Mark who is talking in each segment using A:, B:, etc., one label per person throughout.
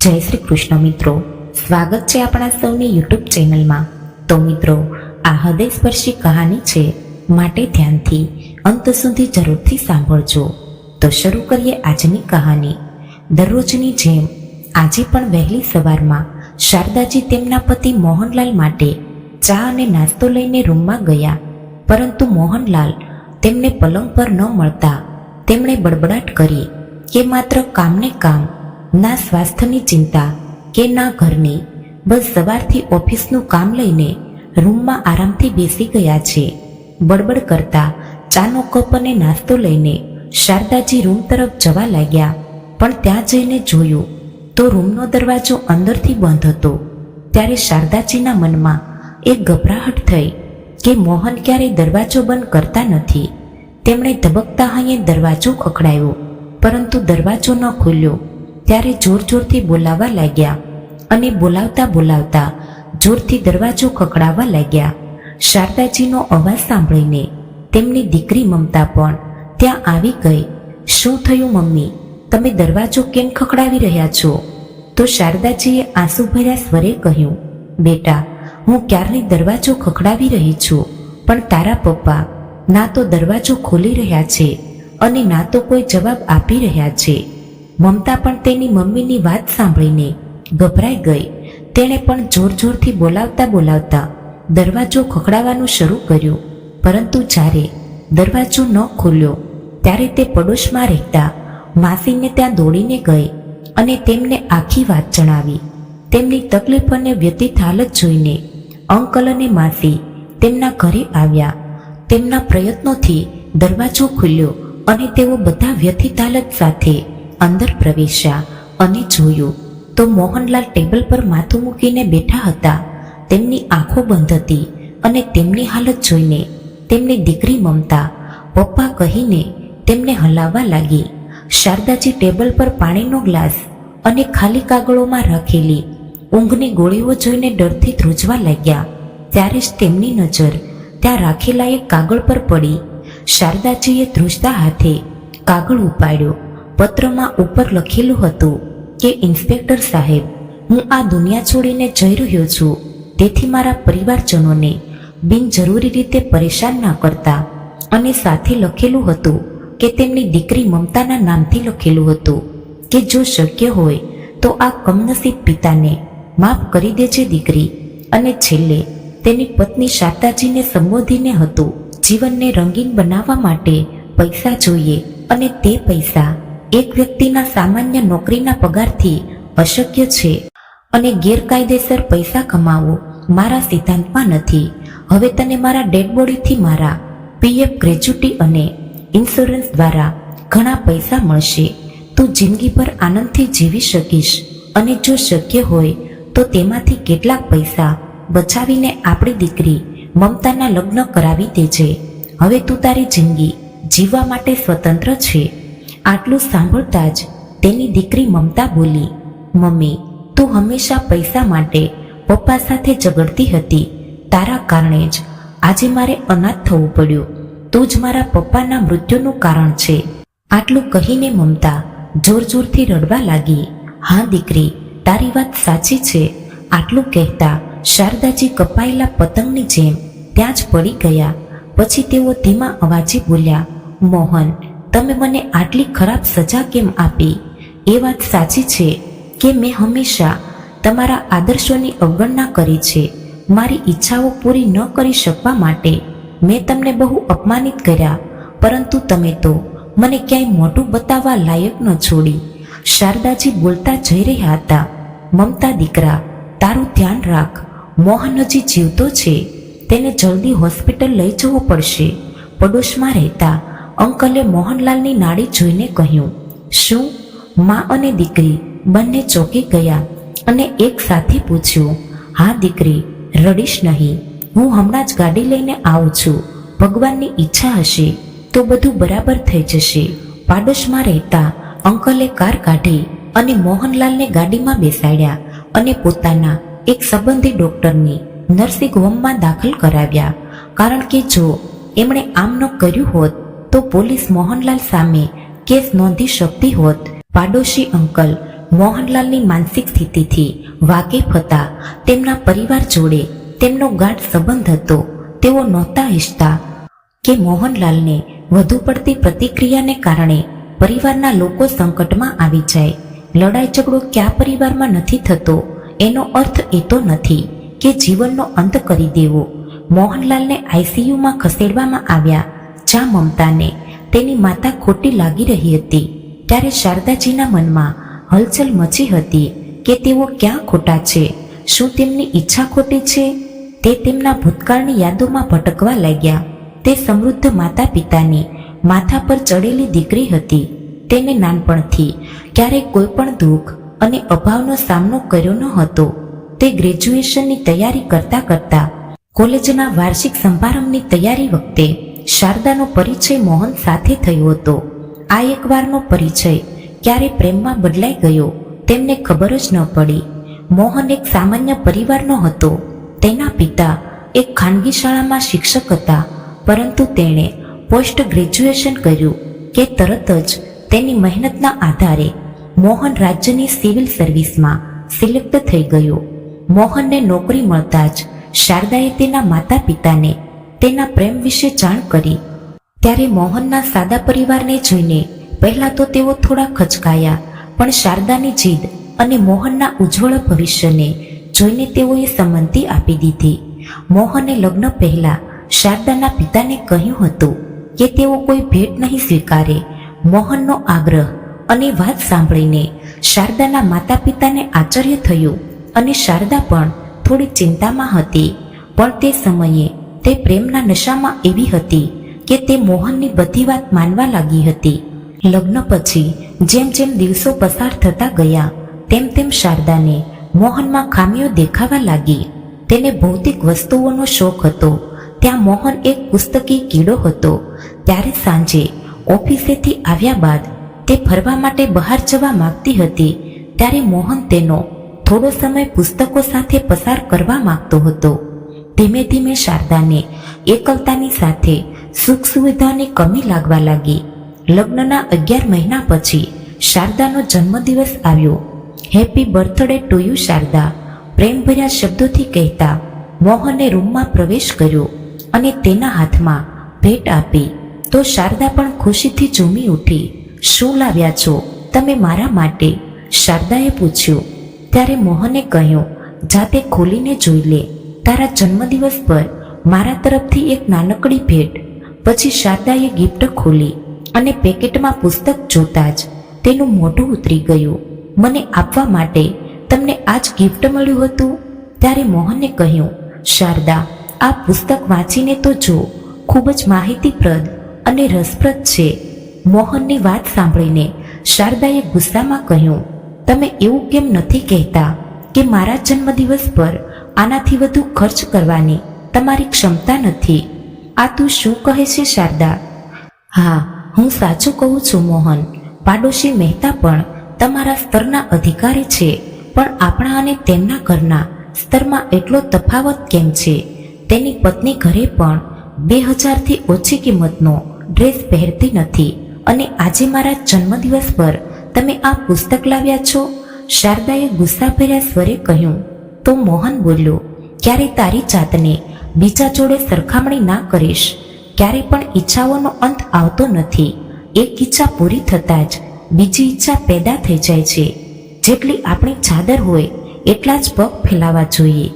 A: જય શ્રી કૃષ્ણ મિત્રો, સ્વાગત છે આપણા સૌની યુટ્યુબ ચેનલમાં। તો મિત્રો, આ હૃદયસ્પર્શી કહાની છે, માટે ધ્યાનથી અંત સુધી જરૂરથી સાંભળજો। તો શરૂ કરીએ આજની કહાની। દરરોજની જેમ આજે પણ વહેલી સવારમાં શારદાજી તેમના પતિ મોહનલાલ માટે ચા અને નાસ્તો લઈને રૂમમાં ગયા, પરંતુ મોહનલાલ તેમને પલંગ પર ન મળતા તેમણે બડબડાટ કરી કે માત્ર કામને કામ, ના સ્વાસ્થ્યની ચિંતા કે ના ઘરની, બસ સવારથી ઓફિસનું કામ લઈને રૂમમાં આરામથી બેસી ગયા છે। બડબડ કરતા ચાનો કપ અને નાસ્તો લઈને શારદાજી રૂમ તરફ જવા લાગ્યા, પણ ત્યાં જઈને જોયું તો રૂમનો દરવાજો અંદરથી બંધ હતો। ત્યારે શારદાજીના મનમાં એક ગભરાહટ થઈ કે મોહન ક્યારેય દરવાજો બંધ કરતા નથી। તેમણે ધબકતા હૈયે દરવાજો ખખડાવ્યો, પરંતુ દરવાજો ન ખુલ્યો। ત્યારે જોર જોરથી બોલાવવા લાગ્યા અને બોલાવતા બોલાવતા જોરથી દરવાજો ખખડાવવા લાગ્યા। શારદાજીનો અવાજ સાંભળીને તેમની દીકરી મમતા પણ ત્યાં આવી ગઈ। શું થયું મમ્મી, તમે દરવાજો કેમ ખખડાવી રહ્યા છો? તો શારદાજીએ આંસુભર્યા સ્વરે કહ્યું, બેટા, હું ક્યારની દરવાજો ખખડાવી રહી છું, પણ તારા પપ્પા ના તો દરવાજો ખોલી રહ્યા છે અને ના તો કોઈ જવાબ આપી રહ્યા છે। મમતા પણ તેની મમ્મીની વાત સાંભળીને ગભરાઈ ગઈ। તેણે પણ જોર જોરથી બોલાવતા બોલાવતા દરવાજો ખખડાવવાનું શરૂ કર્યું, પરંતુ જ્યારે દરવાજો ન ખુલ્યો ત્યારે તે પડોશમાં રહેતા માસીને ત્યાં દોડીને ગઈ અને તેમને આખી વાત જણાવી। તેમની તકલીફ અને વ્યથિત હાલત જોઈને અંકલ અને માસી તેમના ઘરે આવ્યા। તેમના પ્રયત્નોથી દરવાજો ખુલ્યો અને તેઓ બધા વ્યથિત હાલત સાથે અંદર પ્રવેશ્યા અને જોયું તો મોહનલાલ ટેબલ પર માથું મૂકીને બેઠા હતા। તેમની આંખો બંધ હતી અને તેમની હાલત જોઈને તેમની દીકરી મમતા પપ્પા કહીને તેમને હલાવવા લાગી। શારદાજી ટેબલ પર પાણીનો ગ્લાસ અને ખાલી કાગળોમાં રાખેલી ઊંઘની ગોળીઓ જોઈને ડરથી ધ્રુજવા લાગ્યા। ત્યારે જ તેમની નજર ત્યાં રાખેલા એક કાગળ પર પડી। શારદાજીએ ધ્રુજતા હાથે કાગળ ઉપાડ્યો। પત્રમાં ઉપર લખેલું હતું કે ઇન્સ્પેક્ટર સાહેબ, હું આ દુનિયા છોડીને જઈ રહ્યો છું, તેથી મારા પરિવારજનોને બિનજરૂરી રીતે પરેશાન ના કરતા। અને સાથે લખેલું હતું કે તેમની દીકરી મમતાના નામથી લખેલું હતું કે જો શક્ય હોય તો આ કમનસીબ પિતાને માફ કરી દેજે દીકરી। અને છેલ્લે તેની પત્ની શારદાજીને સંબોધીને હતું, જીવનને રંગીન બનાવવા માટે પૈસા જોઈએ અને તે પૈસા એક વ્યક્તિના સામાન્ય નોકરીના પગારથી અશક્ય છે અને ગેરકાયદેસર પૈસા કમાવો મારા સિદ્ધાંતમાં નથી। હવે તને મારા ડેડ બોડીથી મારા પીએફ ગ્રેચ્યુટી અને ઇન્સ્યોરન્સ દ્વારા ઘણા પૈસા મળશે। તું જિંદગીભર આનંદથી જીવી શકીશ અને જો શક્ય હોય તો તેમાંથી કેટલાક પૈસા બચાવીને આપણી દીકરી મમતાના લગ્ન કરાવી દેજે। હવે તું તારી જિંદગી જીવવા માટે સ્વતંત્ર છે। આટલું સાંભળતા જ તેની દીકરી મમતા બોલી, મમ્મી, તું હંમેશા પૈસા માટે પપ્પા સાથે ઝઘડતી હતી, તારા કારણે જ આજે મારે અનાથ થવું પડ્યું। તું જ મારા પપ્પાના મૃત્યુનું કારણ છે। આટલું કહીને મમતા જોર જોરથી રડવા લાગી। હા દીકરી, તારી વાત સાચી છે। આટલું કહેતા શારદાજી કપાયેલા પતંગની જેમ ત્યાં જ પડી ગયા। પછી તેઓ ધીમા અવાજે બોલ્યા, મોહન, તમે મને આટલી ખરાબ સજા કેમ આપી? એ વાત સાચી છે કે મેં હંમેશા તમારા આદર્શોની અવગણના કરી છે। મારી ઈચ્છાઓ પૂરી ન કરી શકવા માટે મેં તમને બહુ અપમાનિત કર્યા, પરંતુ તમે તો મને ક્યાંય મોઢું બતાવવા લાયક ન છોડી। શારદાજી બોલતા જઈ રહ્યા હતા, મમતા દીકરા, તારું ધ્યાન રાખ, મોહન હજી જીવતો છે, તેને જલ્દી હોસ્પિટલ લઈ જવો પડશે। પડોશમાં રહેતા અંકલે મોહનલાલની નાડી જોઈને કહ્યું, શું? મા અને દીકરી બંને ચોંકી ગયા અને એક સાથે પૂછ્યું, હા દીકરી, રડીશ નહીં, હું હમણાં જ ગાડી લઈને આવું છું, ભગવાનની ઈચ્છા હશે તો બધું બરાબર થઈ જશે। પાડોશમાં રહેતા અંકલે કાર કાઢી અને મોહનલાલને ગાડીમાં બેસાડ્યા અને પોતાના એક સંબંધી ડોક્ટરની નર્સિંગ હોમમાં દાખલ કરાવ્યા, કારણ કે જો એમણે આમ ન કર્યું હોત તો પોલીસ મોહનલાલ સામે કેસ નોંધી શકતી હોત। પાડોશી અંકલ મોહનલાલની માનસિક સ્થિતિથી વાકેફ હતા. તેમના પરિવાર જોડે તેમનો ગાઢ સંબંધ હતો. તેઓ નહોતા ઈચ્છતા કે મોહનલાલને વધુ પડતી પ્રતિક્રિયાને કારણે પરિવારના લોકો સંકટમાં આવી જાય. લડાઈ ઝઘડો કયા પરિવારમાં નથી થતો એનો અર્થ એ તો નથી કે જીવનનો અંત કરી દેવો. મોહનલાલને આઈસીયુમાં ખસેડવામાં આવ્યા, જ્યાં મમતાને તેની માતા ખોટી લાગી રહી હતી. ત્યારે શારદાજીના મનમાં હલચલ મચી હતી કે તેઓ ક્યાં ખોટા છે? શું તેમની ઈચ્છા ખોટી છે? તે તેમના ભૂતકાળની યાદોમાં ભટકવા લાગ્યા. તે સમૃદ્ધ માતા પિતાની માથા પર ચડેલી દીકરી હતી. તેને નાનપણથી ક્યારેય કોઈ પણ દુઃખ અને અભાવનો સામનો કર્યો ન હતો. તે ગ્રેજ્યુએશનની તૈયારી કરતા કરતા કોલેજના વાર્ષિક સમારંભની તૈયારી વખતે શારદાનો પરિચય મોહન સાથે થયો હતો. આ એકવારનો પરિચય ક્યારે પ્રેમમાં બદલાઈ ગયો તેમને ખબર જ ન પડી. મોહન એક સામાન્ય પરિવારનો હતો. તેના પિતા એક ખાનગી શાળામાં શિક્ષક હતા, પરંતુ તેણે પોસ્ટ ગ્રેજ્યુએશન કર્યું કે તરત જ તેની મહેનતના આધારે મોહન રાજ્યની સિવિલ સર્વિસમાં સિલેક્ટ થઈ ગયો. મોહનને નોકરી મળતા જ શારદાએ તેના માતા પિતાને તેના પ્રેમ વિશે જાણ કરી. ત્યારે મોહનના સાદા પરિવારને જોઈને પહેલા તો તેઓ થોડા ખચકાયા, પણ શારદાની જીદ અને મોહનના ઉજ્જવળ ભવિષ્યને જોઈને તેઓએ સંમતિ આપી દીધી. મોહને લગ્ન પહેલા શારદાના પિતાને કહ્યું હતું કે તેઓ કોઈ ભેટ નહીં સ્વીકારે. મોહનનો આગ્રહ અને વાત સાંભળીને શારદાના માતા પિતાને આશ્ચર્ય થયું અને શારદા પણ થોડી ચિંતામાં હતી. પણ તે સમયે તે પ્રેમના નશામાં એવી હતી કે તે મોહનની બધી વાત માનવા લાગી હતી. લગ્ન પછી જેમ જેમ દિવસો પસાર થતા ગયા તેમ તેમ શારદાને મોહનમાં ખામીઓ દેખાવા લાગી. તેને ભૌતિક વસ્તુઓનો શોખ હતો. ત્યાં મોહન એક પુસ્તકી કીડો હતો. ત્યારે સાંજે ઓફિસેથી આવ્યા બાદ તે ફરવા માટે બહાર જવા માંગતી હતી. ત્યારે મોહન તેનો થોડો સમય પુસ્તકો સાથે પસાર કરવા માંગતો હતો. ધીમે ધીમે શારદાને એકલતાની સાથે સુખ સુવિધાની કમી લાગવા લાગી. લગ્નના 11 મહિના પછી શારદાનો જન્મદિવસ આવ્યો. Happy birthday to you Sharada, પ્રેમભર્યા શબ્દોથી કહેતા મોહને રૂમમાં પ્રવેશ કર્યો અને તેના હાથમાં ભેટ આપી તો શારદા પણ ખુશીથી ઝૂમી ઉઠી. શું લાવ્યા છો તમે મારા માટે? શારદાએ પૂછ્યું. ત્યારે મોહને કહ્યું, જાતે ખોલીને જોઈ લે. તારા જન્મદિવસ પર મારા તરફથી એક નાનકડી ભેટ. પછી શારદાએ ગિફ્ટ ખોલી અને પેકેટમાં પુસ્તક જોતા જ તેનું મોઢું ઉતરી ગયું. મને આપવા માટે તમને આ જ ગિફ્ટ મળ્યું હતું? ત્યારે મોહને કહ્યું, શારદા, આ પુસ્તક વાંચીને તો જો, ખૂબ જ માહિતીપ્રદ અને રસપ્રદ છે. મોહનની વાત સાંભળીને શારદાએ ગુસ્સામાં કહ્યું, તમે એવું કેમ નથી કહેતા કે મારા જન્મદિવસ પર આનાથી વધુ ખર્ચ કરવાની તમારી ક્ષમતા નથી? આ તું શું કહે છે શારદા? હા, હું સાચું કહું છું મોહન. પાડોશી મહેતા પણ તમારા સ્તરના અધિકારી છે, પણ આપણા અને તેમના ઘરના સ્તરમાં એટલો તફાવત કેમ છે? તેની પત્ની ઘરે પણ 2000થી ઓછી કિંમતનો ડ્રેસ પહેરતી નથી અને આજે મારા જન્મદિવસ પર તમે આ પુસ્તક લાવ્યા છો? શારદાએ ગુસ્સાભર્યા સ્વરે કહ્યું. તો મોહન બોલ્યો, ક્યારે તારી જાતને બીજા જોડે સરખામણી ના કરીશ. ક્યારે પણ ઈચ્છાઓનો અંત આવતો નથી. એક ઈચ્છા પૂરી થતાં જ બીજી ઈચ્છા પેદા થઈ જાય છે. જેટલી આપણી ચાદર હોય એટલા જ પગ ફેલાવા જોઈએ.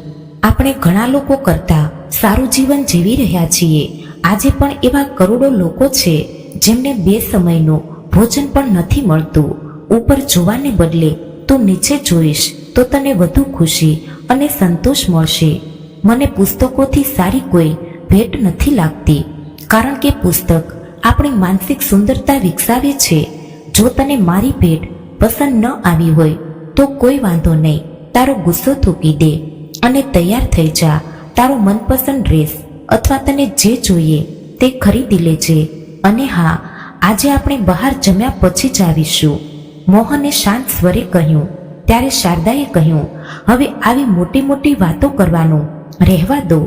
A: આપણે ઘણા લોકો કરતાં સારું જીવન જીવી રહ્યા છીએ. આજે પણ એવા કરોડો લોકો છે જેમને 2 સમયનું ભોજન પણ નથી મળતું. ઉપર જોવાને બદલે તું નીચે જોઈશ તો તને વધુ ખુશી અને સંતોષ મળશે. મને પુસ્તકોથી સારી કોઈ ભેટ નથી લાગતી, કારણ કે પુસ્તક આપણી માનસિક સુંદરતા વિકસાવે છે. જો તને મારી ભેટ પસંદ ન આવી હોય તો કોઈ વાંધો નહીં, તારો ગુસ્સો થૂકી દે અને તૈયાર થઈ જા. તારો મનપસંદ ડ્રેસ અથવા તને જે જોઈએ તે ખરીદી લેજે. અને હા, આજે આપણે બહાર જમ્યા પછી જ આવીશું, મોહને શાંત સ્વરે કહ્યું. ત્યારે શારદાએ કહ્યું, હવે આવી મોટી મોટી વાતો કરવાનું રહેવા દો.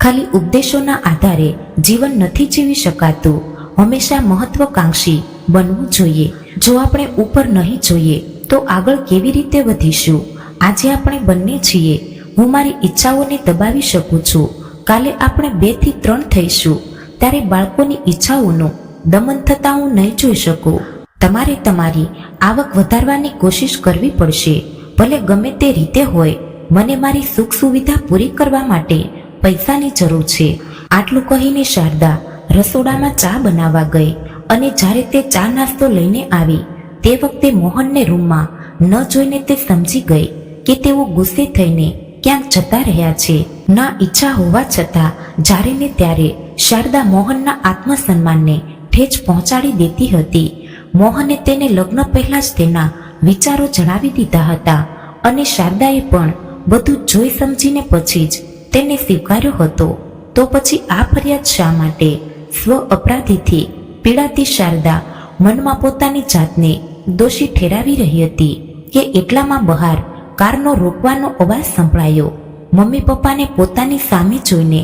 A: ખાલી ઉપદેશોના આધારે જીવન નથી જીવી શકાતું. હંમેશા મહત્વકાંક્ષી બનવું જોઈએ. જો આપણે ઉપર નહીં જોઈએ તો આગળ કેવી રીતે વધીશું? આજે આપણે બંને છીએ. હું મારી ઈચ્છાઓને દબાવી શકું છું. કાલે આપણે 2 થી 3 થઈશું. ત્યારે બાળકોની ઈચ્છાઓનું દમન થતા હું નહીં જોઈ શકું. તમારે તમારી આવક વધારવાની કોશિશ કરવી પડશે, ભલે ગમે તે રીતે હોય. મને મારી સુખ સુવિધા પૂરી કરવા માટે પૈસાની જરૂર છે. આટલું કહીને શારદા રસોડામાં ચા બનાવવા ગઈ અને જ્યારે તે ચા નાસ્તો લઈને આવી તે વખતે મોહનને રૂમમાં ન જોઈને તે સમજી ગઈ કે તેઓ ગુસ્સે થઈને ક્યાંક જતા રહ્યા છે. ના ઈચ્છા હોવા છતાં જ્યારે ને ત્યારે શારદા મોહનના આત્મસન્માનને ઠેચ પહોંચાડી દેતી હતી. મોહને તેને લગ્ન પહેલા જ તેના વિચારો જણાવી દીધા હતા અને શારદાએ પણ બધું જોઈ સમજીને પછી જ તેને સ્વીકાર્યો હતો. તો પછી આ ફરિયાદ શા માટે? સ્વ અપરાધીથી પીડાતી શારદા મનમાં પોતાની જાતને દોષી ઠેરાવી રહી હતી કે એટલામાં બહાર કારનો રોકવાનો અવાજ સંભળાયો. મમ્મી પપ્પાને પોતાની સામે જોઈને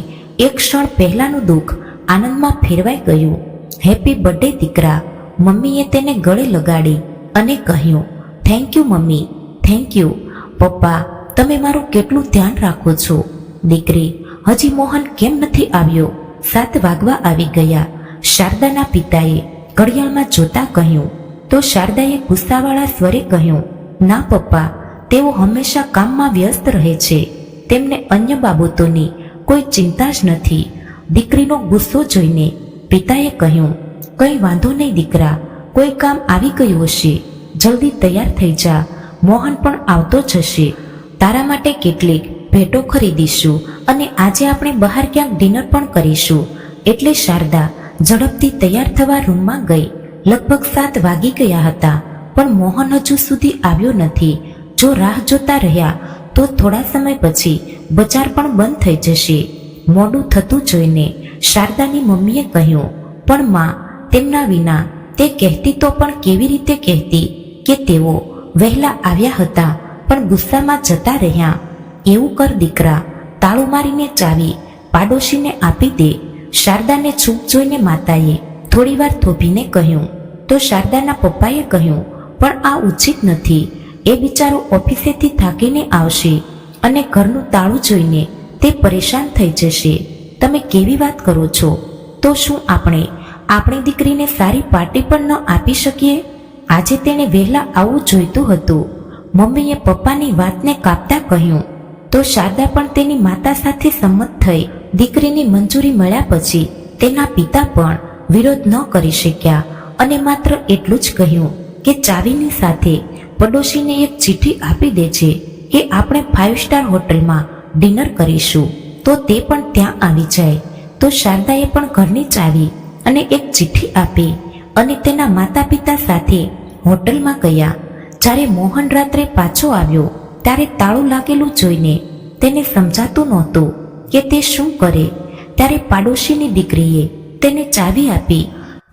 A: એક ક્ષણ પહેલાનું દુઃખ આનંદમાં ફેરવાઈ ગયું. હેપી બર્થડે દીકરા, મમ્મીએ તેને ગળે લગાડી અને કહ્યું, thank you mummy, thank you. પપ્પા, તમે મારું કેટલું ધ્યાન રાખો છો. દીકરી, હજી મોહન કેમ નથી આવ્યો? 7 વાગવા આવી ગયા. શારદાના પિતાએ ઘડિયાળમાં જોતા કહ્યું. તો શારદાએ ગુસ્સાવાળા સ્વરે કહ્યું, ના પપ્પા, તેઓ હંમેશા કામમાં વ્યસ્ત રહે છે. તેમને અન્ય બાબતોની કોઈ ચિંતા જ નથી. દીકરીનો ગુસ્સો જોઈને પિતાએ કહ્યું, કંઈ વાંધો નહીં દીકરા, કોઈ કામ આવી ગયું હશે. જલ્દી તૈયાર થઈ જા, મોહન પણ આવતો જ હશે. તારા માટે કેટલીક ભેટો ખરીદીશું અને આજે આપણે બહાર ક્યાંક ડિનર પણ કરીશું. એટલે શારદા ઝડપથી તૈયાર થવા રૂમમાં ગઈ. લગભગ 7 વાગી ગયા હતા, પણ મોહન હજુ સુધી આવ્યો નથી. જો રાહ જોતા રહ્યા તો થોડા સમય પછી બજાર પણ બંધ થઈ જશે. મોડું થતું જોઈને શારદાની મમ્મીએ કહ્યું, પણ માં, તેમના વિના તે કહેતી તો પણ કેવી રીતે કહેતી કે તેઓ વહેલા આવ્યા હતા પણ ગુસ્સામાં જતા રહ્યા. એવું કર દીકરા, તાળું મારીને ચાવી પાડોશીને આપી દે. શારદાને ચૂપ જોઈને માતાએ થોડીવાર થોભીને કહ્યું. તો શારદાના પપ્પાએ કહ્યું, પણ આ ઉચિત નથી. એ બિચારો ઓફિસેથી થાકીને આવશે અને ઘરનું તાળું જોઈને તે પરેશાન થઈ જશે. તમે કેવી વાત કરો છો? તો શું આપણે આપણી દીકરીને સારી પાર્ટી પણ ન આપી શકીએ? આજે તેણે વહેલા આવવું જોઈતું હતું. મમ્મીએ પપ્પાની વાતને કાપતા કહ્યું. તો શારદા પણ તેની માતા સાથે સંમત થઈ. દીકરીની મંજૂરી મળ્યા પછી તેના પિતા પણ વિરોધ ન કરી શક્યા અને માત્ર એટલું જ કહ્યું કે ચાવીની સાથે પડોશીને એક ચિઠ્ઠી આપી દે છે કે આપણે 5 સ્ટાર હોટલમાં ડિનર કરીશું, તો તે પણ ત્યાં આવી જાય. તો શારદાએ પણ ઘરની ચાવી અને એક ચિઠ્ઠી આપી અને તેના માતા પિતા સાથે હોટલમાં ગયા. જ્યારે મોહન રાત્રે પાછો આવ્યો ત્યારે તાળું લાગેલું જોઈને તેને સમજાતું નહોતું કે તે શું કરે. ત્યારે પાડોશીની દીકરીએ તેને ચાવી આપી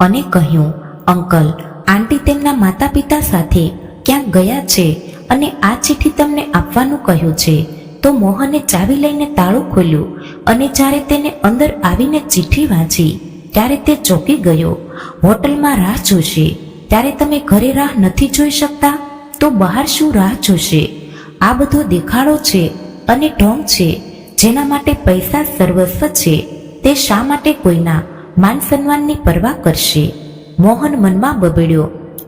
A: અને કહ્યું, અંકલ, આંટી તેમના માતા પિતા સાથે ક્યાંક ગયા છે અને આ ચિઠ્ઠી તમને આપવાનું કહ્યું છે. તો મોહને ચાવી લઈને તાળું ખોલ્યું અને જ્યારે તેને અંદર આવીને ચિઠ્ઠી વાંચી ત્યારે તે ચોંકી ગયો. હોટલમાં રાહ જોશે ત્યારે તમે ઘરે રાહ નથી જોઈ શકતા, તો બહાર શું રાહ જોશે? આ બધો દેખાડો છે અને ઢોંગ છે. જેના માટે પૈસા સર્વસ્વ છે તે શા માટે કોઈના માન સન્માનની પરવા કરશે? મોહન મનમાં બબડ્યો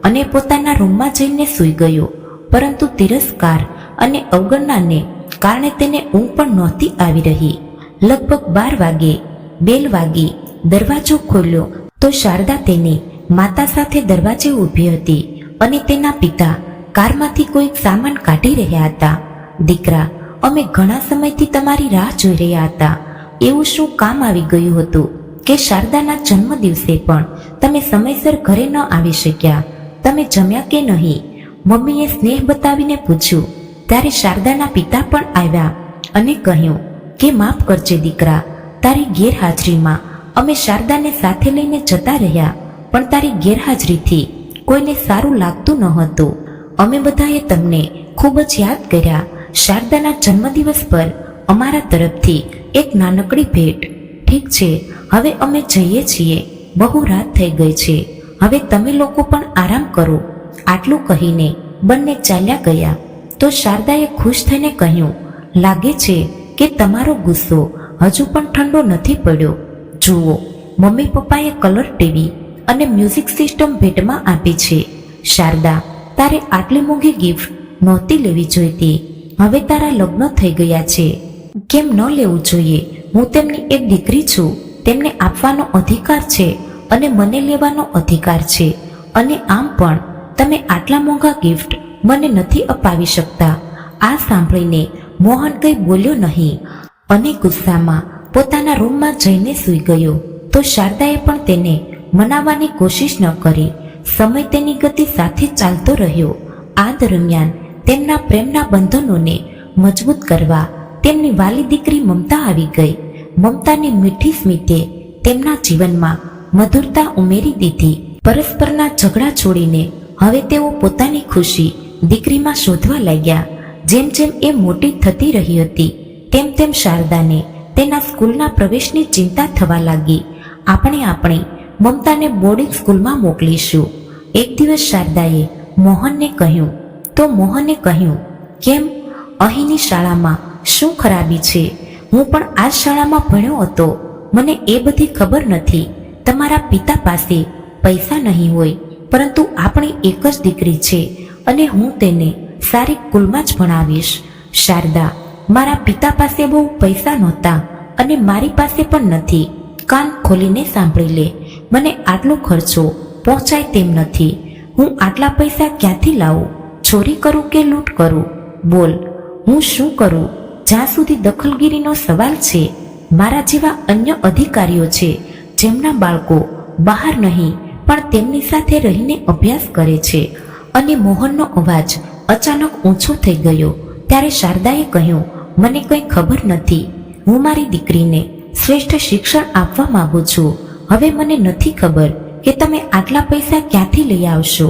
A: અને પોતાના રૂમમાં જઈને સૂઈ ગયો. પરંતુ તિરસ્કાર અને અવગણનાને કારણે તેને ઊંઘ પણ નહોતી આવી રહી. લગભગ 12 વાગે બેલ વાગી. દરવાજો ખોલ્યો તો શારદા તેની માતા સાથે દરવાજે ઊભી હતી અને તેના પિતા કારમાંથી કોઈક સામાન કાઢી રહ્યા હતા. દીકરા, અમે ઘણા સમયથી તમારી રાહ જોઈ રહ્યા હતા. એવું શું કામ આવી ગયું હતું કે શારદાના જન્મ દિવસે પણ તમે સમયસર ઘરે ન આવી શક્યા? તમે જમ્યા કે નહીં? મમ્મીએ સ્નેહ બતાવીને પૂછ્યું. ત્યારે શારદાના પિતા પણ આવ્યા અને કહ્યું કે માફ કરજે દીકરા, તારી ગેરહાજરીમાં અમે શારદાને સાથે લઈને જતા રહ્યા, પણ તારી ગેરહાજરીથી કોઈને સારું લાગતું ન હતું. અમે બધાએ તમને ખૂબ જ યાદ કર્યા. શારદાના જન્મદિવસ પર અમારા તરફથી એક નાનકડી ભેટ. ઠીક છે, હવે અમે જઈએ છીએ. બહુ રાત થઈ ગઈ છે. હવે તમે લોકો પણ આરામ કરો. આટલું કહીને બંને ચાલ્યા ગયા. તો શારદાએ ખુશ થઈને કહ્યું, લાગે છે કે તમારો ગુસ્સો હજુ પણ ઠંડો નથી પડ્યો. જુઓ, મમ્મી પપ્પાએ કલર ટીવી અને મ્યુઝિક સિસ્ટમ ભેટમાં આપી છે. શારદા, તારે આટલી મોંઘી ગિફ્ટ નહોતી લેવી જોઈતી. હવે તારા લગ્ન થઈ ગયા છે. કેમ ન લેવું જોઈએ? હું તેમની એક દીકરી છું. તેમને આપવાનો અધિકાર છે અને મને લેવાનો અધિકાર છે. અને આમ પણ તમે આટલા મોંઘા ગિફ્ટ મને નથી અપાવી શકતા. આ સાંભળીને મોહન કંઈ બોલ્યો નહીં અને ગુસ્સામાં પોતાના રૂમમાં જઈને સૂઈ ગયો. તો શારદાએ પણ તેને મનાવવાની કોશિશ ન કરી. સમય તેની ગતિ સાથે ચાલતો રહ્યો. આ દરમિયાન તેમના પ્રેમના બંધનોને મજબૂત કરવા તેમની વાલી દીકરી મમતા આવી ગઈ. મમતાની મીઠી સ્મિતે તેમના જીવનમાં મધુરતા ઉમેરી દીધી. પરસ્પરના ઝઘડા છોડીને હવે તેઓ પોતાની ખુશી દીકરીમાં શોધવા લાગ્યા. જેમ જેમ એ મોટી થતી રહી હતી તેમ તેમ શારદાને તેના સ્કૂલના પ્રવેશની ચિંતા થવા લાગી. આપણે મમતાને બોર્ડિંગ સ્કૂલમાં મોકલીશું. એક દિવસ શારદાએ મોહનને કહ્યું. તો મોહને કહ્યું, કેમ, અહીંની શાળામાં શું ખરાબી છે? હું પણ આ શાળામાં ભણ્યો હતો. મને એ બધી ખબર નથી. તમારા પિતા પાસે પૈસા નહીં હોય, પરંતુ આપણી એક જ દીકરી છે અને હું તેને સારી સ્કૂલમાં જ ભણાવીશ. શારદા, મારા પિતા પાસે બહુ પૈસા નહોતા અને મારી પાસે પણ નથી. કાન ખોલીને સાંભળી લે. મને આટલો ખર્ચો પહોંચાય તેમ નથી. હું આટલા પૈસા ક્યાંથી લાવું? ચોરી કરું કે લૂંટ કરું? બોલ, હું શું કરું? જ્યાં સુધી દખલગીરીનો સવાલ છે, મારા જેવા અન્ય અધિકારીઓ છે જેમના બાળકો બહાર નહીં પણ તેમની સાથે રહીને અભ્યાસ કરે છે. અને મોહનનો અવાજ અચાનક ઊંચો થઈ ગયો. ત્યારે શારદાએ કહ્યું, મને કંઈ ખબર નથી. હું મારી દીકરીને શ્રેષ્ઠ શિક્ષણ આપવા માંગુ છું. હવે મને નથી ખબર કે તમે આટલા પૈસા ક્યાંથી લઈ આવશો.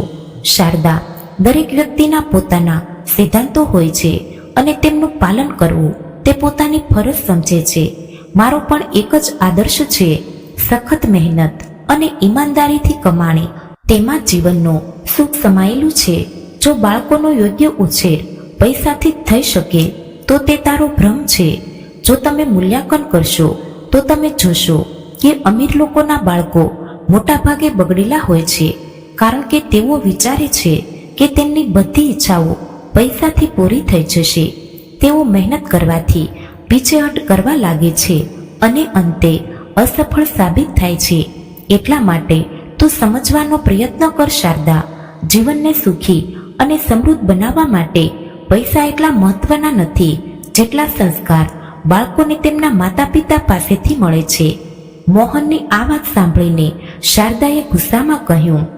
A: શારદા, દરેક વ્યક્તિના પોતાના સિદ્ધાંતો હોય છે અને તેમનું પાલન કરવું તે પોતાની ફરજ સમજે છે. મારો પણ એક જ આદર્શ છે, સખત મહેનત અને ઈમાનદારીથી કમાણી. તેમાં જીવનનો સુખ સમાયેલું છે. જો બાળકોનો યોગ્ય ઉછેર પૈસાથી થઈ શકે તો તે તારો ભ્રમ છે. જો તમે મૂલ્યાંકન કરશો તો તમે જોશો કે અમીર લોકોના બાળકો મોટાભાગે બગડેલા હોય છે, કારણ કે તેઓ વિચારે છે કે તેમની બધી ઈચ્છાઓ પૈસાથી પૂરી થઈ જશે. તેઓ મહેનત કરવાથી પીછેહટ કરવા લાગે છે અને અંતે અસફળ સાબિત થાય છે. એટલા માટે તું સમજવાનો પ્રયત્ન કર શારદા. જીવનને સુખી અને સમૃદ્ધ બનાવવા માટે પૈસા એટલા મહત્વના નથી જેટલા સંસ્કાર બાળકોને તેમના માતા પિતા પાસેથી મળે છે. મોહનની આ વાત સાંભળીને શારદાએ ગુસ્સામાં કહ્યું,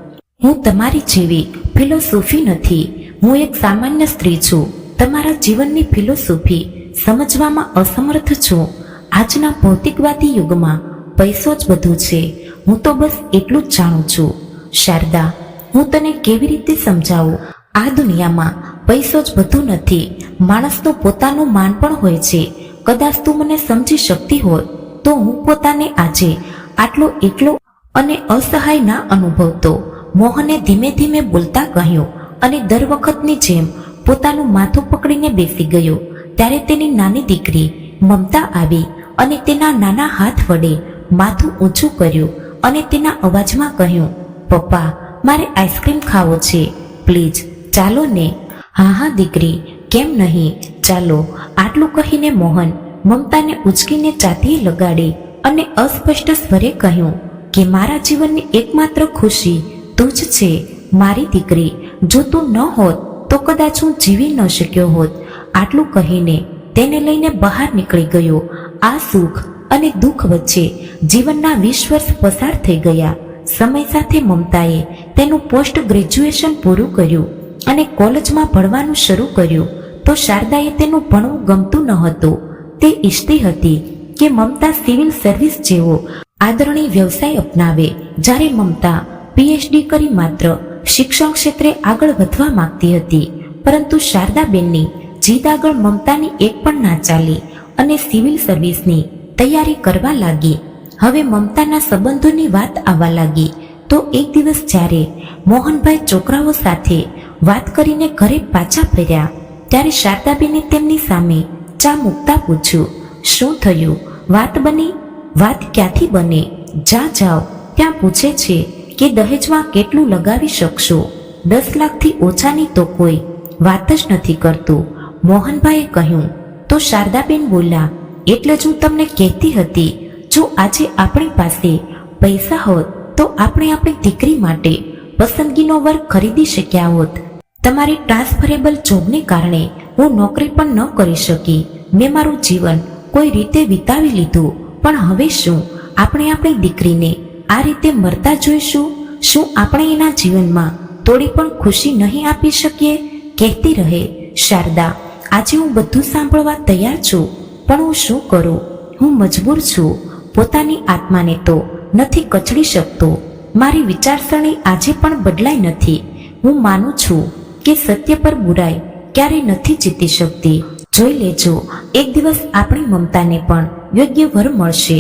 A: હું તમારી જેવી ફિલોસોફી નથી. હું એક સામાન્ય સ્ત્રી છું. તમારા જીવનની ફિલોસોફી સમજવામાં અસમર્થ છું. આજના ભૌતિકવાદી યુગમાં પૈસો જ બધું છે. હું તો બસ એટલું જ જાણું છું. શારદા, હું તને કેવી રીતે સમજાવું? આ દુનિયામાં પૈસો જ બધું નથી. માણસનું પોતાનું માન પણ હોય છે. કદાચ તું મને સમજી શકતી હોય તો હું પોતાને આજે આટલો એકલો અને અસહાય ના અનુભવતો. મોહને ધીમે ધીમે બોલતા કહ્યું અને દર વખતની જેમ પોતાનું માથું પકડીને બેસી ગયો. ત્યારે તેની નાની દીકરી મમતા આવી અને તેના નાના હાથ વડે માથું ઊંચું કર્યું અને તેના અવાજમાં કહ્યું, પપ્પા, મારે આઈસ્ક્રીમ ખાવો છે, પ્લીઝ ચાલો ને. હા હા દીકરી, કેમ નહીં, ચાલો. આટલું કહીને મોહન મમતાને ઉચકીને ચાટીએ લગાડી અને અસ્પષ્ટ સ્વરે કહ્યું કે મારા જીવનની એકમાત્ર ખુશી તું જ છે મારી દીકરી. જો તું ન હોત તો કદાચ હું જીવી ન શક્યો હોત. આટલું કહીને તેને લઈને બહાર નીકળી ગયો. આ સુખ અને દુઃખ વચ્ચે જીવનના 20 વર્ષ પસાર થઈ ગયા. સમય સાથે મમતાએ તેનું પોસ્ટ ગ્રેજ્યુએશન પૂરું કર્યું અને કોલેજમાં ભણવાનું શરૂ કર્યું. તો શારદાએ તેનું ભણવું ગમતું ન હતું. તે ઈચ્છતી હતી કે મમતા સિવિલ સર્વિસ જેવો આદરણીય વ્યવસાય અપનાવે. જ્યારે મમતા PhD કરી માત્ર શિક્ષણ ક્ષેત્રે આગળ વધવા માંગતી હતી, પરંતુ શારદાબેનની જીદ આગળ મમતાની એક પણ ના ચાલી અને સિવિલ સર્વિસની તૈયારી કરવા લાગી. હવે મમતાના સંબંધોની વાત આવવા લાગી. તો એક દિવસ જ્યારે મોહનભાઈ છોકરાઓ સાથે વાત કરીને ઘરે પાછા ફર્યા ત્યારે શારદાબેને તેમની સામે ચા મૂકતા પૂછ્યું, શું થયું? વાત બની? વાત ક્યાંથી બને? જાઓ ત્યાં પૂછે છે કે દહેજમાં કેટલું લગાવી શકશો? 10 લાખથી ઓછાની તો કોઈ વાત જ નથી કરતું, મોહનભાઈએ કહ્યું. તો શારદાબેન બોલ્યા, એટલે જ હું તમને કહેતી હતી, જો આજે આપણી પાસે પૈસા હોત તો આપણે આપણી દીકરી માટે પસંદગીનો વર્ગ ખરીદી શક્યા હોત. તમારી ટ્રાન્સફરેબલ જોબને કારણે હું નોકરી પણ ન કરી શકી. મેં મારું જીવન કોઈ રીતે વિતાવી લીધું, પણ હવે શું આપણે આપણી દીકરીને આ રીતે મરતા જોઈશું? શું આપણે એના જીવનમાં થોડી પણ ખુશી નહીં આપી શકીએ? કહેતી રહે, શારદા, આજે હું બધું સાંભળવા તૈયાર છું, પણ હું શું કરું? હું મજબૂર છું. પોતાની આત્માને તો નથી કચડી શકતો. મારી વિચારસરણી આજે પણ બદલાઈ નથી. હું માનું છું કે સત્ય પર બુરાઈ ક્યારેય નથી જીતી શકતી. જોઈ લેજો, એક દિવસ આપણી મમતાને પણ યોગ્ય વર મળશે.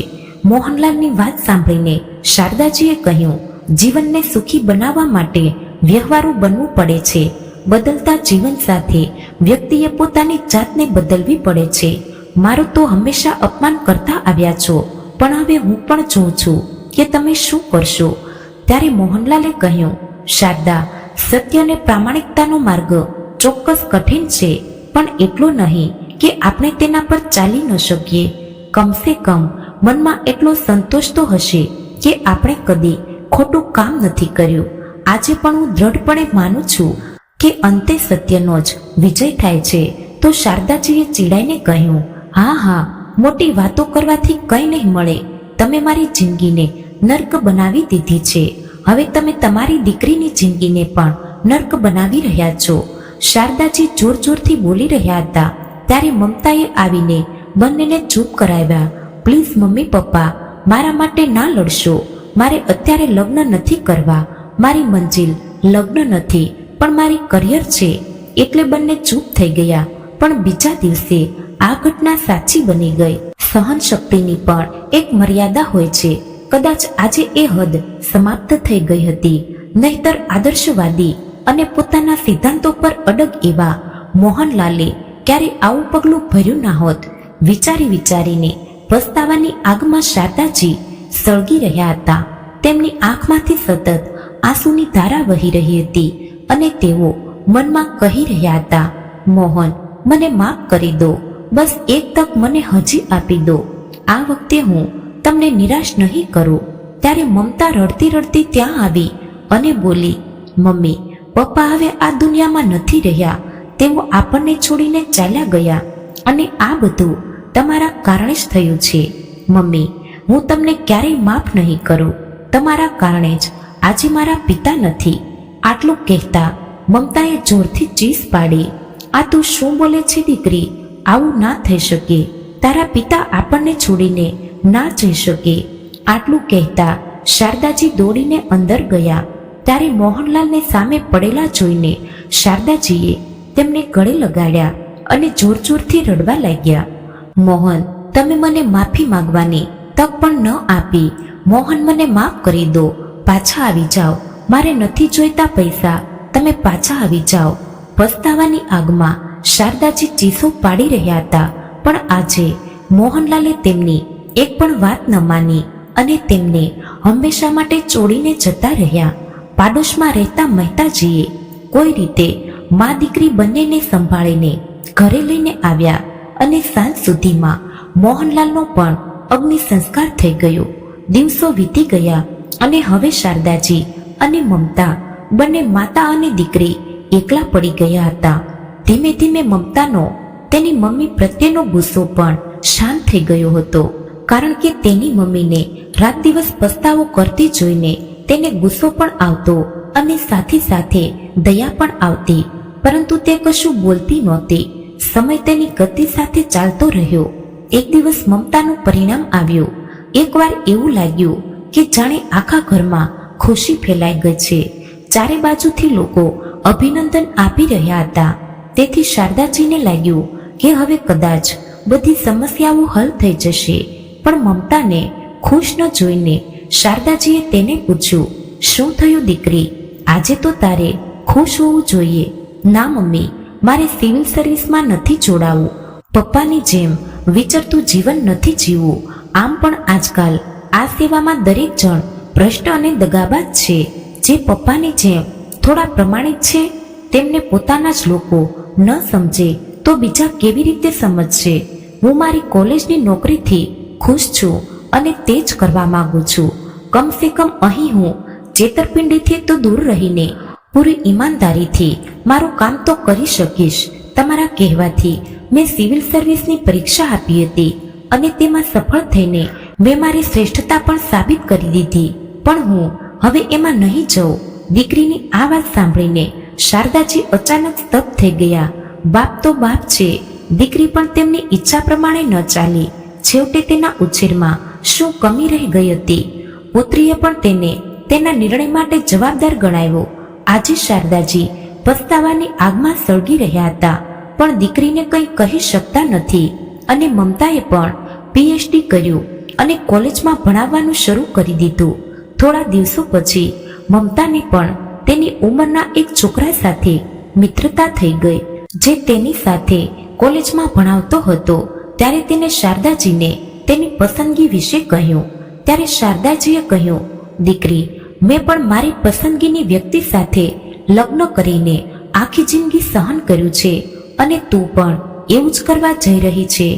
A: મોહનલાલની વાત સાંભળીને શારદાજીએ કહ્યું, જીવનને સુખી બનાવવા માટે વ્યવહારુ બનવું પડે છે. બદલતા જીવન સાથે વ્યક્તિએ પોતાની જાતને બદલવી પડે છે. મારું તો હંમેશા અપમાન કરતા આવ્યા છો, પણ હવે હું પણ જોઉં છું કે તમે શું કરશો. ત્યારે મોહનલાલે કહ્યું, શારદા, સત્ય અને પ્રામાણિકતાનો માર્ગ ચોક્કસ કઠિન છે, પણ એટલો નહીં કે આપણે તેના પર ચાલી ન શકીએ. કમસે કમ મનમાં એટલો સંતોષ તો હશે કે આપણે કદી ખોટું કામ નથી કર્યું. આજે પણ હું દ્રઢપણે માનું છું કે અંતે સત્યનો જ વિજય થાય છે. તો શારદાજીએ ચીડાઈને કહ્યું, હા, મોટી વાતો કરવાથી કંઈ નહીં મળે. તમે મારી જિંદગીને નર્ક બનાવી દીધી છે. હવે તમે તમારી દીકરીની જિંદગીને પણ નર્ક બનાવી રહ્યા છો. શારદાજી જોર જોરથી બોલી રહ્યા હતા ત્યારે મમતાએ આવીને બંનેને ચૂપ કરાવ્યા. પ્લીઝ મમ્મી પપ્પા, મારા માટે ના લડશો. મારે અત્યારે લગ્ન નથી કરવા. મારી મંજિલ લગ્ન નથી, પણ મારી કરિયર છે. એટલે બંને ચૂપ થઈ ગયા. પણ બીજા દિવસે આ ઘટના સાચી બની ગઈ. સહન શક્તિની પણ એક મર્યાદા હોય છે. કદાચ આજે એ હદ સમાપ્ત થઈ ગઈ હતી, નહીતર આદર્શવાદી અને પોતાના સિદ્ધાંતો પર અડગ એવા મોહનલાલે ક્યારે આવું પગલું ભર્યું ના હોત. વિચારીને પસ્તાવાની આગમાં શારદાજી સળગી રહ્યા હતા. તેમની આંખમાંથી સતત આંસુની ધારા વહી રહી હતી અને તેઓ મનમાં કહી રહ્યા હતા, મોહન, મને માફ કરી દો. બસ એક તક મને હજી આપી દો. આ વખતે હું તમને નિરાશ નહીં કરું. ત્યારે મમતા રડતી રડતી ત્યાં આવી અને બોલી, મમ્મી પપ્પા હવે આ દુનિયામાં નથી રહ્યા. તેઓ આપણને છોડીને ચાલ્યા ગયા અને આ બધું તમારા કારણે જ થયું છે. મમ્મી, હું તમને ક્યારેય માફ નહીં કરું. તમારા કારણે જ આજે મારા પિતા નથી. આટલું કહેતા મમતાએ જોરથી ચીસ પાડી. આ તું શું બોલે છે દીકરી? આવું ના થઈ શકે. તારા પિતા આપણને છોડીને ના જઈ શકે. આટલું કહેતા શારદાજી દોડીને અંદર ગયા. ત્યારે મોહનલાલને સામે પડેલા જોઈને શારદાજીએ તેમને ગળે લગાડ્યા અને જોર જોરથી રડવા લાગ્યા. મોહન, તમે મને માફી માંગવાની તક પણ ન આપી. મોહન, મને માફ કરી દો. પાછા આવી જાઓ. મારે નથી જોઈતા પૈસા. તમે પાછા આવી જાઓ. પસ્તાવાની આગમાં શારદાજી ચીસો પાડી રહ્યા હતા, પણ આજે મોહનલાલે તેમની એક પણ વાત ન માની અને તેમને હંમેશા માટે છોડીને જતા રહ્યા. પાડોશમાં રહેતા મહેતાજીએ કોઈ રીતે મા દીકરી બંનેને સંભાળીને ઘરે લઈને આવ્યા અને સાંજ સુધીમાં મોહનલાલનો પણ અગ્નિ સંસ્કાર થઈ ગયો. દિવસો વીતી ગયા અને હવે શારદાજી અને મમતા બંને માતા અને દીકરી એકલા પડી ગયા હતા. ધીમે ધીમે મમતાનો તેની મમ્મી પ્રત્યેનો ગુસ્સો પણ શાંત થઈ ગયો હતો, કારણ કે તેની મમ્મીને રાત દિવસ પસ્તાવો કરતી જોઈને તેને ગુસ્સો પણ આવતો અને સાથે સાથે દયા પણ આવતી, પરંતુ તે કશું બોલતી નહોતી. સમય તેની ગતિ સાથે ચાલતો રહ્યો. એક દિવસ મમતાનું પરિણામ આવ્યું. એકવાર એવું લાગ્યું કે જાણે આખા ઘરમાં ખુશી ફેલાઈ ગઈ છે. ચારે બાજુથી લોકો અભિનંદન આપી રહ્યા હતા. તેથી શારદાજીને લાગ્યું કે હવે કદાચ બધી સમસ્યાઓ હલ થઈ જશે. પણ મમતાને ખુશ ન જોઈને શારદાજીએ તેને પૂછ્યું, શું થયું દીકરી? આજે તો તારે ખુશ હોવું જોઈએ. ના મમ્મી, મારે સિવિલ સર્વિસમાં નથી જોડાવું. પપ્પાની જેમ વિચરતું જીવન નથી જીવવું. આમ પણ આજકાલ આ સેવામાં દરેક જણ ભ્રષ્ટ અને દગાબાજ છે. જે પપ્પાની જેમ થોડા પ્રમાણિક છે તેમને પોતાના જ લોકો ન સમજે તો બીજા કેવી રીતે સમજશે? હું મારી કોલેજની નોકરીથી ખુશ છું અને તે જ કરવા માંગુ છું. કમસે કમ અહીં હું છેતરપિંડીથી તો દૂર રહીને પૂરી ઈમાનદારીથી મારું કામ તો કરી શકીશ. તમારા કહેવાથી મેં સિવિલ સર્વિસની પરીક્ષા આપી હતી અને તેમાં સફળ થઈને મેં મારી શ્રેષ્ઠતા પણ સાબિત કરી દીધી. પણ હું હવે એમાં નહીં જાઉં. દીકરીની આ વાત સાંભળીને શારદાજી અચાનક સ્તબ્ધ થઈ ગયા. બાપ તો બાપ છે, દીકરી પણ તેમની ઈચ્છા પ્રમાણે ન ચાલી. છેવટે તેના ઉછેરમાં શું કમી રહી ગઈ હતી? પુત્રીએ પણ તેને તેના નિર્ણય માટે જવાબદાર ગણાવ્યો. આજે શારદાજી પસ્તાવાની આગમાં સળગી રહ્યા હતા, પણ દીકરીને કંઈ કહી શકતા નથી. અને મમતાએ પણ પીએચડી કર્યું અને કોલેજમાં ભણાવવાનું શરૂ કરી દીધું. થોડા દિવસો પછી મમતાને પણ તેની ઉંમરના એક છોકરા સાથે મિત્રતા થઈ ગઈ, જે તેની સાથે કોલેજમાં ભણાવતો હતો. ત્યારે તેને શારદાજીને તેની પસંદગી વિશે કહ્યું. ત્યારે શારદાજીએ કહ્યું, દીકરી, મેં પણ મારી પસંદગીની વ્યક્તિ સાથે લગ્ન કરીને આખી જિંદગી સહન કર્યું છે અને તું પણ એવું જ કરવા જઈ રહી છે.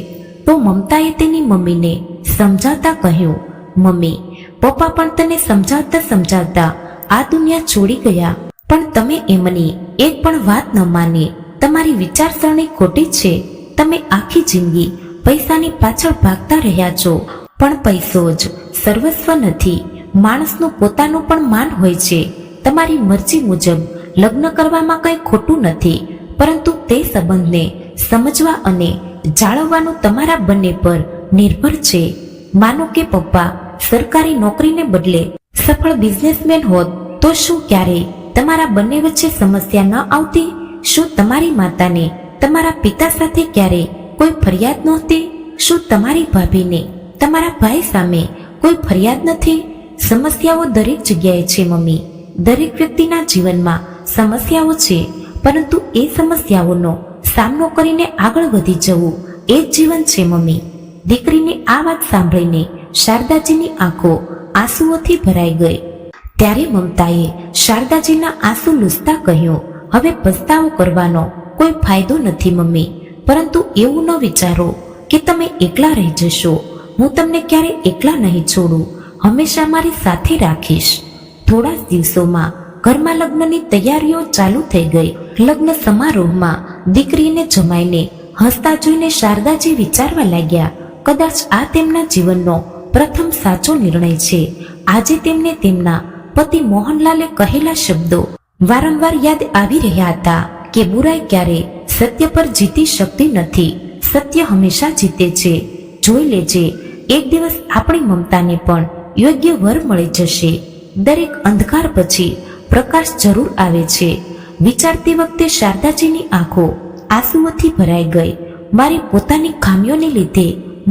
A: તો મમતાએ તેની મમ્મીને સમજાવતા કહ્યું, મમ્મી, પપ્પા પણ તને સમજાવતા સમજાવતા આ દુનિયા છોડી ગયા, પણ તમે એમની એક પણ વાત ન માની. તમારી વિચારસરણી ખોટી છે. તમે આખી જિંદગી પૈસાની પાછળ ભાગતા રહ્યા છો, પણ પૈસો જ સર્વસ્વ નથી. માણસનું પોતાનું પણ માન હોય છે. તમારી મરજી મુજબ લગ્ન કરવામાં કંઈ ખોટું નથી, પરંતુ તે સંબંધને સમજવા અને જાળવવાનું તમારા બંને પર નિર્ભર છે. માનો કે પપ્પા સરકારી નોકરીને બદલે સફળ બિઝનેસમેન હોત તો શું ક્યારેય તમારા બંને વચ્ચે સમસ્યા ન આવતી? શું તમારી માતાને તમારા પિતા સાથે ક્યારેય કોઈ ફરિયાદ નહોતી? શું તમારી ભાભીને તમારા ભાઈ સામે કોઈ ફરિયાદ નથી? સમસ્યાઓ દરેક જગ્યાએ છે મમ્મી. દરેક વ્યક્તિના જીવનમાં સમસ્યાઓ છે, પરંતુ એ સમસ્યાઓનો સામનો કરીને આગળ વધી જવું એ જ જીવન છે મમ્મી. દીકરીની આ વાત સાંભળીને શારદાજીની આંખો આંસુઓથી ભરાઈ ગઈ. ત્યારે મમતાએ શારદાજીના આંસુ લૂછતા કહ્યું, હવે પસ્તાવો કરવાનો કોઈ ફાયદો નથી મમ્મી, પરંતુ એવું ન વિચારો કે તમે એકલા રહી જશો. હું તમને ક્યારે એકલા નહીં છોડું, હંમેશા મારી સાથે રાખીશ. થોડા જ દિવસોમાં ઘરમાં લગ્નની તૈયારીઓ ચાલુ થઈ ગઈ. લગ્ન સમારોહમાં દીકરીને જમાઈને હસતા જોઈને શારદાજી વિચારવા લાગ્યા, કદાચ આ તેમના જીવનનો પ્રથમ સાચો નિર્ણય છે. આજે તેમને તેમના પતિ મોહનલાલે કહેલા શબ્દો વારંવાર યાદ આવી રહ્યા હતા કે બુરાઈ ક્યારે સત્ય પર જીતી શકતી નથી, સત્ય હંમેશા જીતે છે. જોઈ લેજે, એક દિવસ આપણી મમતાને પણ યોગ્ય વર મળી જશે. દરેક અંધકાર પછી પ્રકાશ જરૂર આવે છે. વિચારતી વખતે શારદાજીની આંખો આંસુઓથી ભરાઈ ગઈ. મારી પોતાની ખામીઓને લીધે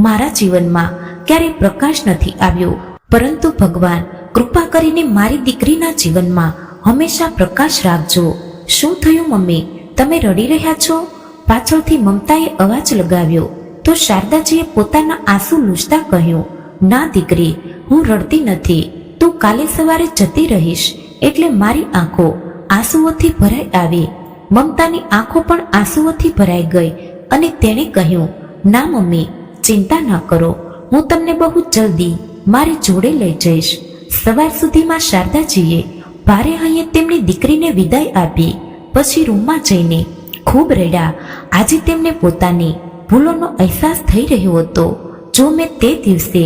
A: મારા જીવનમાં ક્યારેય પ્રકાશ નથી આવ્યો, પરંતુ ભગવાન કૃપા કરીને મારી દીકરીના જીવનમાં હંમેશા પ્રકાશ રાખજો. શું થયું મમ્મી, તમે રડી રહ્યા છો? પાછળથી મમતાએ અવાજ લગાવ્યો તો શારદાજીએ પોતાના આંસુ લૂછતા કહ્યું, ના દીકરી, હું રડતી નથી. તું કાલે સવારે જતી રહીશ એટલે મારી આંખો આંસુઓથી ભરાઈ આવી. મમતાની આંખો પણ આંસુઓથી ભરાઈ ગઈ અને તેણે કહ્યું, ના મમ્મી, ચિંતા ન કરો, હું તમને બહુ જલ્દી મારી જોડે લઈ જઈશ. સવાર સુધીમાં શારદાજીએ ભારે હૈયે તેમની દીકરીને વિદાય આપી. પછી રૂમમાં જઈને ખૂબ રડ્યા. આજે તેમને પોતાની ભૂલોનો અહેસાસ થઈ રહ્યો હતો. જો મેં તે દિવસે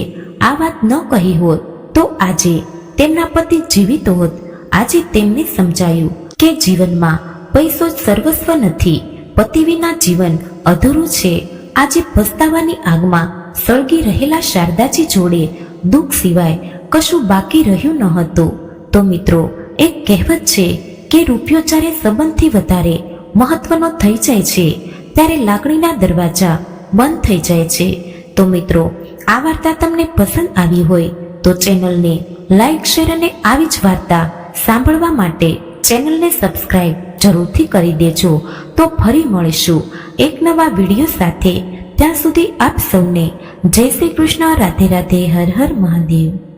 A: આ વાત ન કહી હોત તો આજે તેમના પતિ જીવિત હોત. આજે તેમને સમજાયું કે જીવનમાં પૈસો જ સર્વસ્વ નથી, પતિ વિના જીવન અધૂરું છે. આજે પસ્તાવાની આગમાં સળગી રહેલા શારદાજી જોડે દુઃખ સિવાય કશું બાકી રહ્યું ન હતું. તો મિત્રો, એક કહેવત છે કે રૂપિયો જ્યારે સંબંધથી વધારે મહત્વનો થઈ જાય છે ત્યારે લાગણીના દરવાજા બંધ થઈ જાય છે. તો મિત્રો, આ વાર્તા તમને પસંદ આવી હોય તો ચેનલને લાઈક, શેર અને આવી જ વાર્તા સાંભળવા માટે ચેનલને સબસ્ક્રાઇબ જરૂરથી કરી દેજો. તો ફરી મળીશું એક નવા વિડીયો સાથે. ત્યાં સુધી આપ સૌને જય શ્રી કૃષ્ણ, રાધે રાધે, હર હર મહાદેવ.